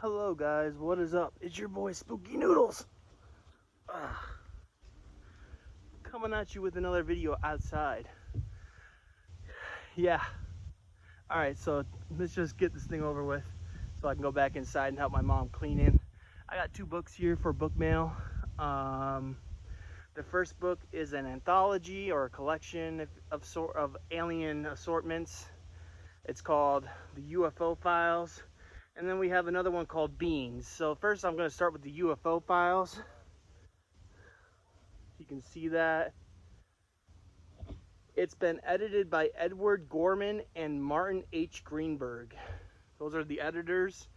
Hello guys, what is up? It's your boy Spooky Noodles. Coming at you with another video outside. Yeah. Alright, so let's just get this thing over with so I can go back inside and help my mom clean in. I got 2 books here for book mail. The first book is an anthology or a collection of alien assortments. It's called The UFO Files. And then we have another one called Beings. So first I'm going to start with the UFO Files. You can see that. It's been edited by Edward Gorman and Martin H. Greenberg. Those are the editors.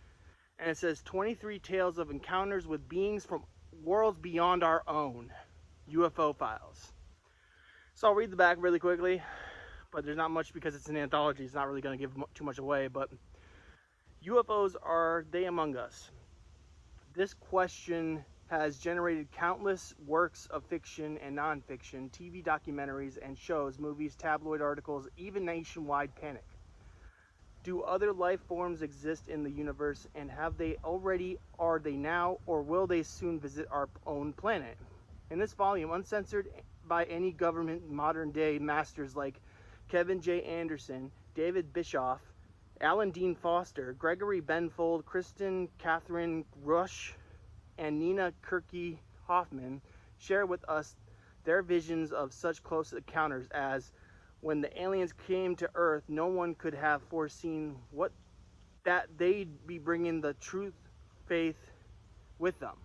And it says 23 tales of encounters with beings from worlds beyond our own. UFO Files. So I'll read the back really quickly. But there's not much because it's an anthology. It's not really going to give too much away. But UFOs, are they among us? This question has generated countless works of fiction and non-fiction, TV documentaries and shows, movies, tabloid articles, even nationwide panic. Do other life forms exist in the universe, and have they already, are they now, or will they soon visit our own planet? In this volume, uncensored by any government, modern day masters like Kevin J. Anderson, David Bischoff, Alan Dean Foster, Gregory Benfold, Kristen Catherine Rush, and Nina Kirky Hoffman share with us their visions of such close encounters as, when the aliens came to Earth, no one could have foreseen that they'd be bringing the truth, faith with them.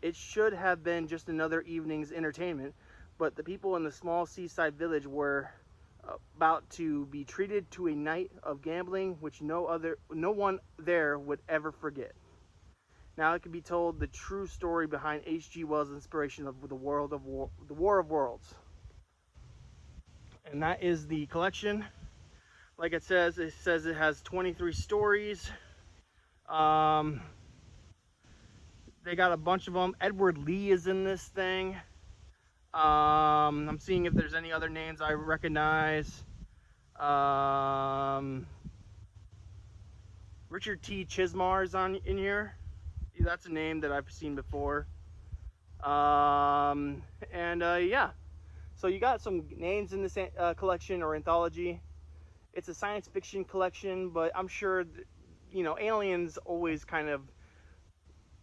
It should have been just another evening's entertainment, but the people in the small seaside village were about to be treated to a night of gambling which no one there would ever forget. Now it can be told the true story behind H.G. Wells' inspiration of the War of Worlds. And that is the collection. Like it says it has 23 stories. They got a bunch of them. Edward Lee is in this thing. I'm seeing if there's any other names I recognize. Richard T. Chismar is in here. That's a name that I've seen before. Yeah. So you got some names in this collection or anthology. It's a science fiction collection, but I'm sure, aliens always kind of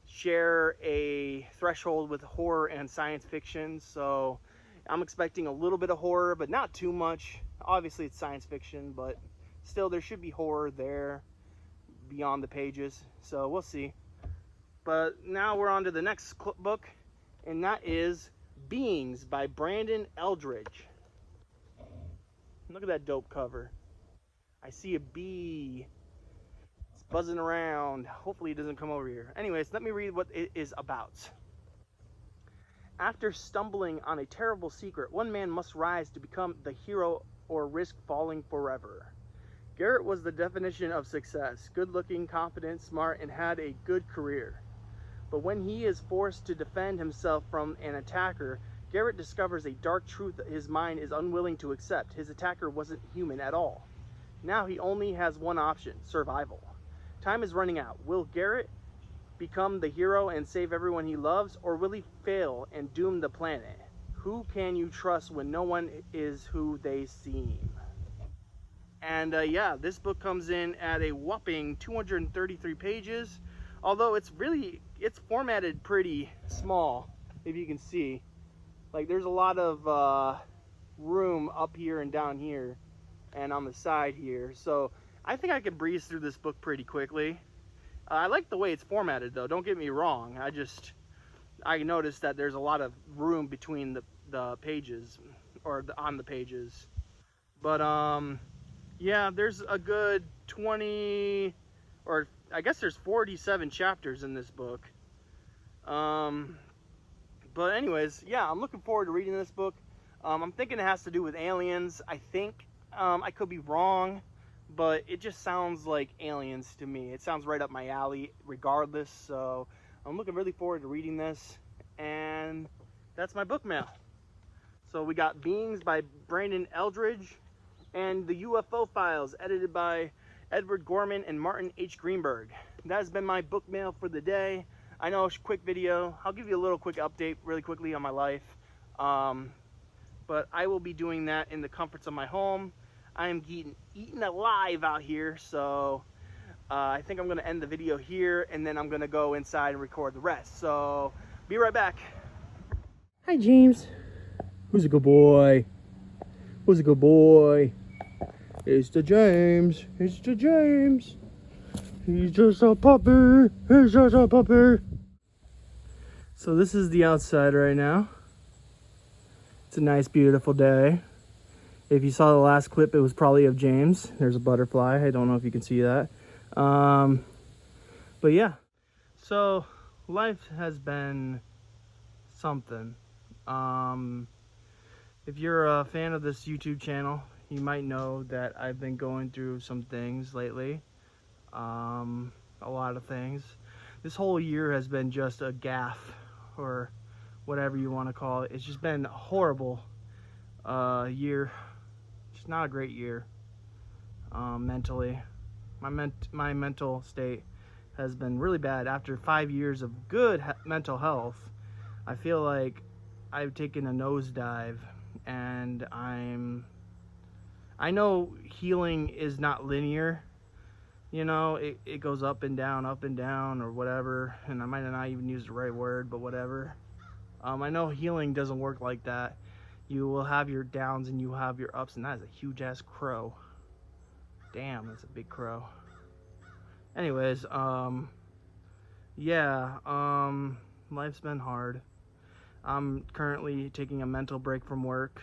share a threshold with horror and science fiction, so I'm expecting a little bit of horror, but not too much. Obviously it's science fiction, but still there should be horror there beyond the pages, so we'll see. But now we're on to the next book, and that is Beings by Brandon Eldridge. Look at that dope cover. I see a bee. Buzzing around. Hopefully it doesn't come over here. Anyways, let me read what it is about. After stumbling on a terrible secret, one man must rise to become the hero or risk falling forever. Garrett was the definition of success. Good-looking, confident, smart, and had a good career. But when he is forced to defend himself from an attacker, Garrett discovers a dark truth that his mind is unwilling to accept. His attacker wasn't human at all. Now he only has one option: survival. Time is running out. Will Garrett become the hero and save everyone he loves, or will he fail and doom the planet? Who can you trust when no one is who they seem? And yeah, this book comes in at a whopping 233 pages, although it's formatted pretty small, if you can see. Like, there's a lot of room up here and down here and on the side here, so I think I can breeze through this book pretty quickly. I like the way it's formatted, though. Don't get me wrong. I noticed that there's a lot of room between the pages, or on the pages. But yeah, there's a good 20, or I guess there's 47 chapters in this book. But anyways, yeah, I'm looking forward to reading this book. I'm thinking it has to do with aliens. I think I could be wrong, but it just sounds like aliens to me. It sounds right up my alley regardless, so I'm looking really forward to reading this, and that's my book mail. So we got Beings by Brandon Eldridge, and the UFO Files, edited by Edward Gorman and Martin H. Greenberg. that has been my book mail for the day. I know it's a quick video. I'll give you a little quick update really quickly on my life. But I will be doing that in the comforts of my home. I am eaten alive out here, so I think I'm going to end the video here, and then I'm going to go inside and record the rest. So, be right back. Hi, James. Who's a good boy? Who's a good boy? It's the James. It's the James. He's just a puppy. He's just a puppy. So this is the outside right now. It's a nice, beautiful day. If you saw the last clip, it was probably of James. There's a butterfly. I don't know if you can see that. But yeah. So life has been something. If you're a fan of this YouTube channel, you might know that I've been going through some things lately. A lot of things. This whole year has been just a gaffe, or whatever you want to call it. It's just been a horrible year. Just not a great year. Mentally, my mental state has been really bad. After 5 years of good mental health, I feel like I've taken a nosedive, and I know healing is not linear. You know, it goes up and down, or whatever, and I might not even use the right word, but whatever. I know healing doesn't work like that. You will have your downs and you will have your ups, and that is a huge ass crow. Damn, that's a big crow. Anyways, yeah, life's been hard. I'm currently taking a mental break from work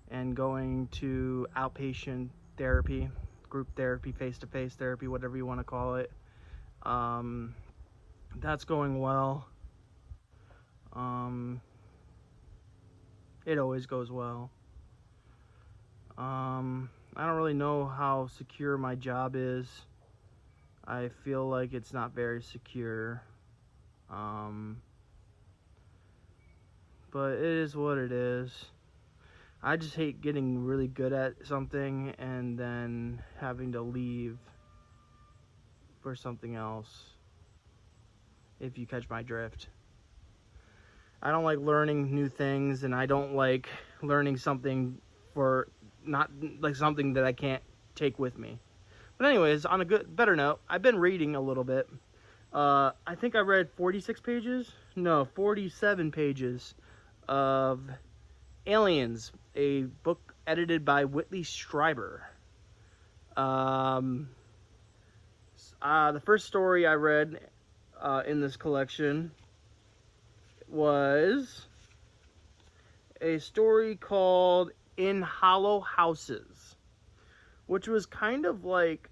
and going to outpatient therapy, group therapy, face-to-face therapy, whatever you want to call it. That's going well. It always goes well. I don't really know how secure my job is. I feel like it's not very secure. But it is what it is. I just hate getting really good at something and then having to leave for something else, if you catch my drift. I don't like learning new things, and I don't like learning something for not like something that I can't take with me. But anyways, on a better note, I've been reading a little bit. I think I read 47 pages of Aliens, a book edited by Whitley Strieber. The first story I read in this collection was a story called In Hollow Houses, which was kind of like,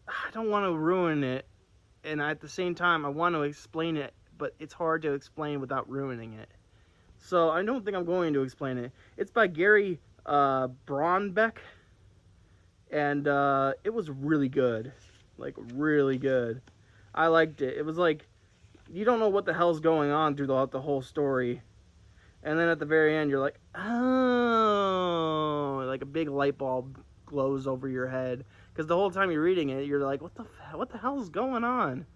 I don't want to ruin it, and at the same time I want to explain it, but it's hard to explain without ruining it. So I don't think I'm going to explain it. It's by Gary Braunbeck, and it was really good. Like, really good. I liked it. It was like, you don't know what the hell's going on throughout the whole story. And then at the very end, you're like, oh, like a big light bulb glows over your head. Because the whole time you're reading it, you're like, what the hell is going on?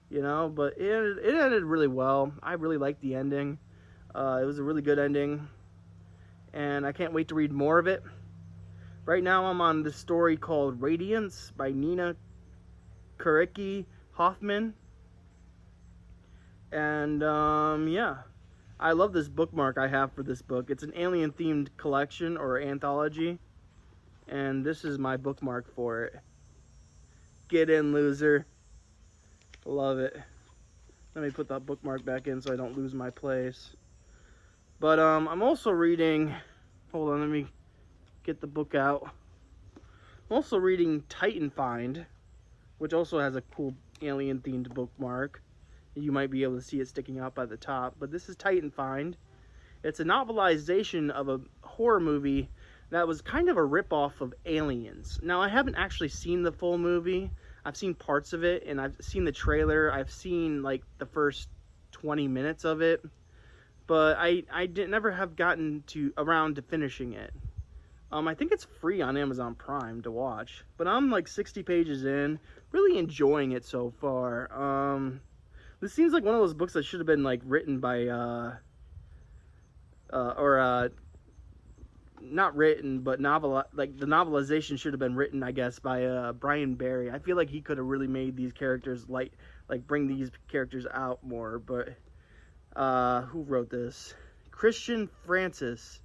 You know, but it ended really well. I really liked the ending. It was a really good ending. And I can't wait to read more of it. Right now I'm on this story called Radiance by Nina Kuricki Hoffman. And yeah, I love this bookmark I have for this book. It's an alien themed collection or anthology, and this is my bookmark for it. Get in, loser. Love it. Let me put that bookmark back in so I don't lose my place. But I'm also reading, hold on, let me get the book out. I'm also reading Titan Find, which also has a cool alien themed bookmark. You might be able to see it sticking out by the top, but this is Titan Find. It's a novelization of a horror movie that was kind of a ripoff of Aliens. Now, I haven't actually seen the full movie. I've seen parts of it, and I've seen the trailer. I've seen like the first 20 minutes of it, but I never have gotten around to finishing it. I think it's free on Amazon Prime to watch, but I'm like 60 pages in, really enjoying it so far. This seems like one of those books that should have been like written by, or not written, but like the novelization should have been written, I guess, by Brian Barry. I feel like he could have really made these characters like bring these characters out more. But who wrote this? Christian Francis,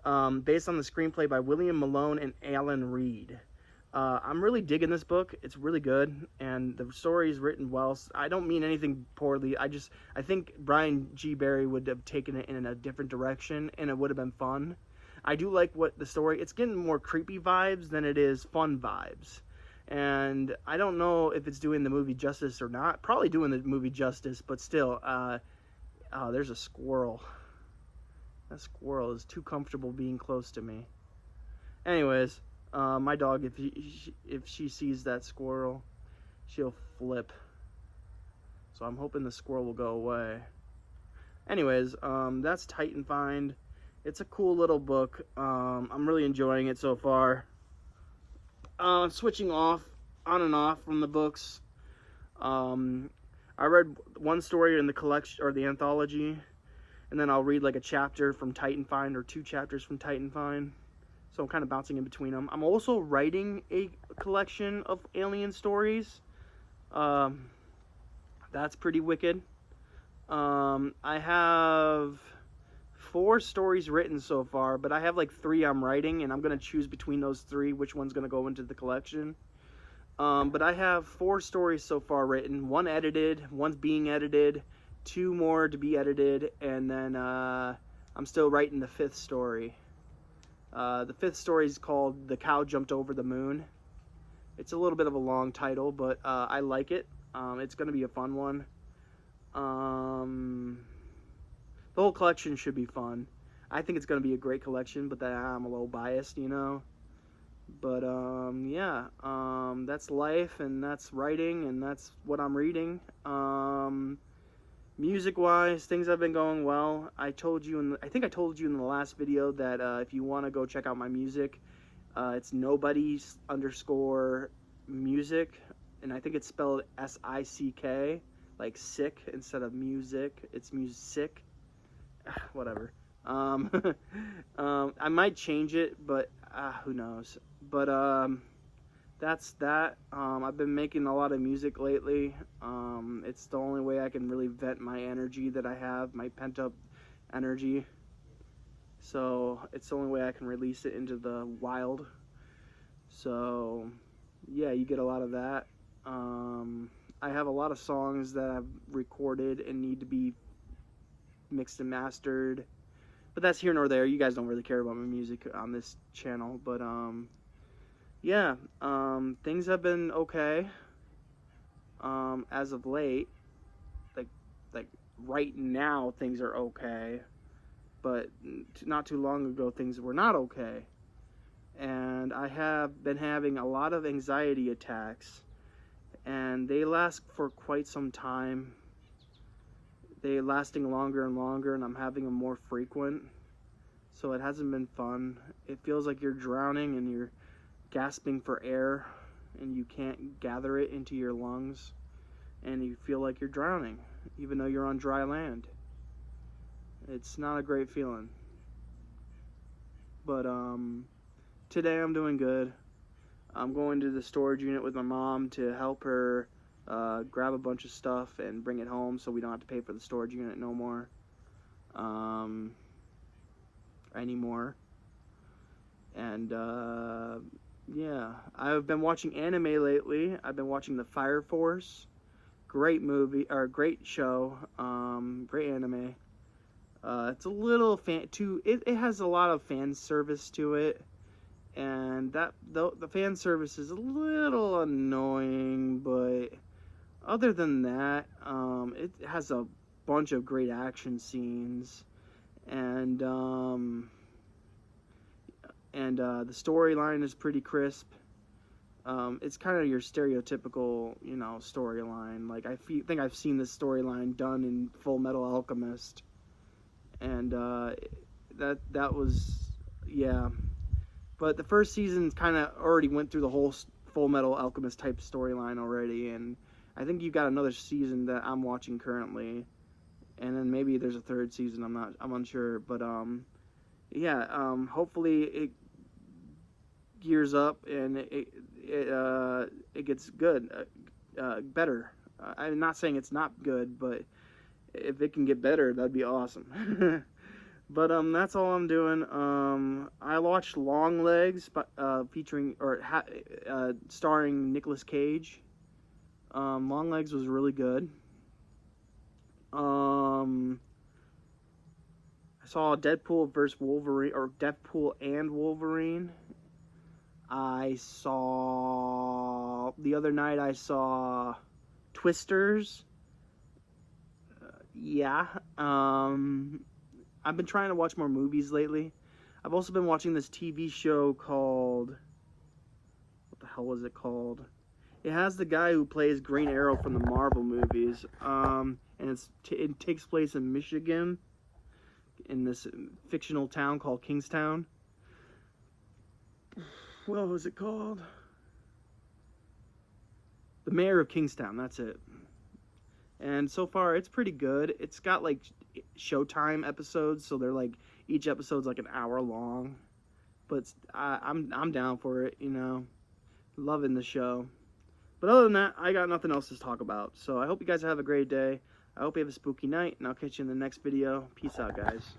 based on the screenplay by William Malone and Alan Reed. I'm really digging this book. It's really good, and the story is written well. I don't mean anything poorly. I think Brian G. Barry would have taken it in a different direction, and it would have been fun. I do like what the story. It's getting more creepy vibes than it is fun vibes, and I don't know if it's doing the movie justice or not. Probably doing the movie justice, but still, there's a squirrel. That squirrel is too comfortable being close to me. Anyways. My dog, if she sees that squirrel, she'll flip. So I'm hoping the squirrel will go away. Anyways, that's Titan Find. It's a cool little book. I'm really enjoying it so far. Switching on and off from the books. I read one story in the collection or the anthology, and then I'll read like a chapter from Titan Find or 2 chapters from Titan Find. So I'm kind of bouncing in between them. I'm also writing a collection of alien stories. That's pretty wicked. I have 4 stories written so far, but I have like 3 I'm writing, and I'm going to choose between those 3 which one's going to go into the collection. But I have 4 stories so far written. 1 edited, 1's being edited, 2 more to be edited, and then I'm still writing the 5th story. The 5th story is called The Cow Jumped Over the Moon. It's a little bit of a long title, but I like it. It's going to be a fun one. The whole collection should be fun. I think it's going to be a great collection, but I'm a little biased, you know. But yeah, that's life, and that's writing, and that's what I'm reading. Music-wise, things have been going well. I think I told you in the last video that if you want to go check out my music, it's nobody_music, and I think it's spelled S-I-C-K, like sick instead of music. It's music. Whatever. I might change it, but who knows. But that's that. I've been making a lot of music lately. It's the only way I can really vent my energy that I have, my pent-up energy. So it's the only way I can release it into the wild. So yeah, you get a lot of that. I have a lot of songs that I've recorded and need to be mixed and mastered. But that's here nor there. You guys don't really care about my music on this channel. But yeah, things have been okay as of late. Like right now, things are okay, but not too long ago, things were not okay. And I have been having a lot of anxiety attacks, and they last for quite some time. They're lasting longer and longer, and I'm having them more frequent. So it hasn't been fun. It feels like you're drowning and you're gasping for air, and you can't gather it into your lungs, and you feel like you're drowning even though you're on dry land. It's not a great feeling. But today I'm doing good. I'm going to the storage unit with my mom to help her grab a bunch of stuff and bring it home so we don't have to pay for the storage unit no more anymore. And yeah, I've been watching anime lately. I've been watching The Fire Force. Great movie, or great show. Great anime. It's a little it has a lot of fan service to it, and the fan service is a little annoying, but other than that, it has a bunch of great action scenes, and the storyline is pretty crisp. It's kind of your stereotypical, you know, storyline. Like, I think I've seen this storyline done in Full Metal Alchemist, and that was, yeah. But the first season kind of already went through the whole Full Metal Alchemist type storyline already, and I think you've got another season that I'm watching currently, and then maybe there's a third season. I'm unsure, but yeah, hopefully it gears up and it gets good, better. I'm not saying it's not good, but if it can get better, that'd be awesome. But that's all I'm doing. I watched Long Legs, featuring or starring Nicolas Cage. Long Legs was really good. I saw Deadpool versus Wolverine, or Deadpool and Wolverine. I saw the other night. I saw Twisters. Yeah. I've been trying to watch more movies lately. I've also been watching this TV show called... What the hell was it called? It has the guy who plays Green Arrow from the Marvel movies. And it takes place in Michigan, in this fictional town called Kingstown. What was it called? The Mayor of Kingstown, that's it. And so far, it's pretty good. It's got like Showtime episodes, so they're like each episode's like an hour long. But I'm down for it, you know. Loving the show. But other than that, I got nothing else to talk about. So I hope you guys have a great day. I hope you have a spooky night, and I'll catch you in the next video. Peace out, guys.